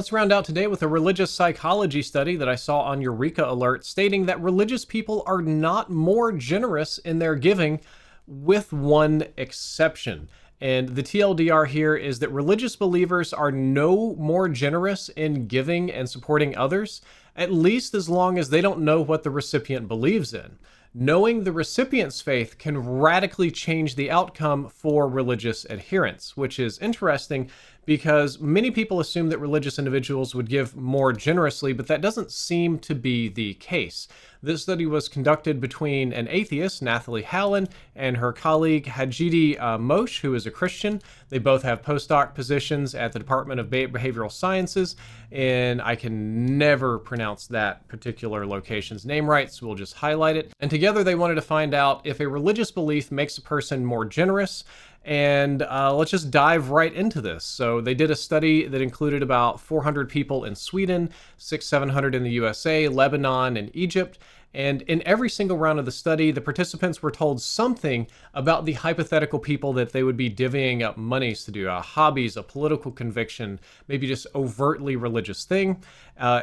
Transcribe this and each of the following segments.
Let's round out today with a religious psychology study that I saw on Eureka Alert stating that religious people are not more generous in their giving, with one exception. And the TLDR here is that religious believers are no more generous in giving and supporting others, at least as long as they don't know what the recipient believes in. Knowing the recipient's faith can radically change the outcome for religious adherents, which is interesting because many people assume that religious individuals would give more generously, but that doesn't seem to be the case. This study was conducted between an atheist, Nathalie Hallen, and her colleague Hajidi Moshe, who is a Christian. They both have postdoc positions at the Department of Behavioral Sciences, and I can never pronounce that particular location's name right, so we'll just highlight it. And together they wanted to find out if a religious belief makes a person more generous, and let's just dive right into this. So they did a study that included about 400 people in Sweden, 700 in the USA, Lebanon, and Egypt. And in every single round of the study, the participants were told something about the hypothetical people that they would be divvying up monies to do, hobbies, a political conviction, maybe just overtly religious thing.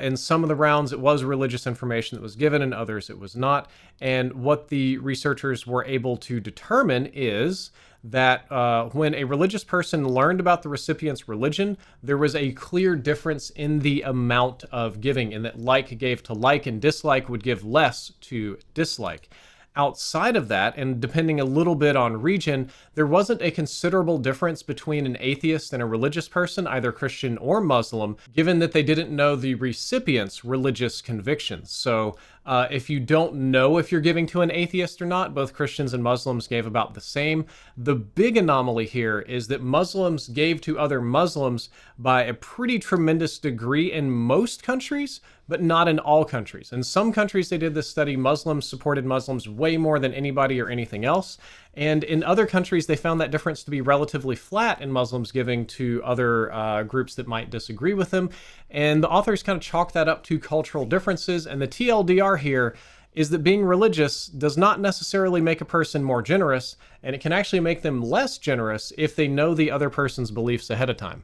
In some of the rounds, it was religious information that was given, in others it was not. And what the researchers were able to determine is that when a religious person learned about the recipient's religion, there was a clear difference in the amount of giving, and that like gave to like and dislike would give less to dislike. Outside of that, and depending a little bit on region, there wasn't a considerable difference between an atheist and a religious person, either Christian or Muslim, given that they didn't know the recipient's religious convictions. So if you don't know if you're giving to an atheist or not, both Christians and Muslims gave about the same. The big anomaly here is that Muslims gave to other Muslims by a pretty tremendous degree in most countries, but not in all countries. In some countries they did this study, Muslims supported Muslims way more than anybody or anything else. And in other countries, they found that difference to be relatively flat in Muslims giving to other groups that might disagree with them. And the authors kind of chalk that up to cultural differences. And the TLDR here is that being religious does not necessarily make a person more generous, and it can actually make them less generous if they know the other person's beliefs ahead of time.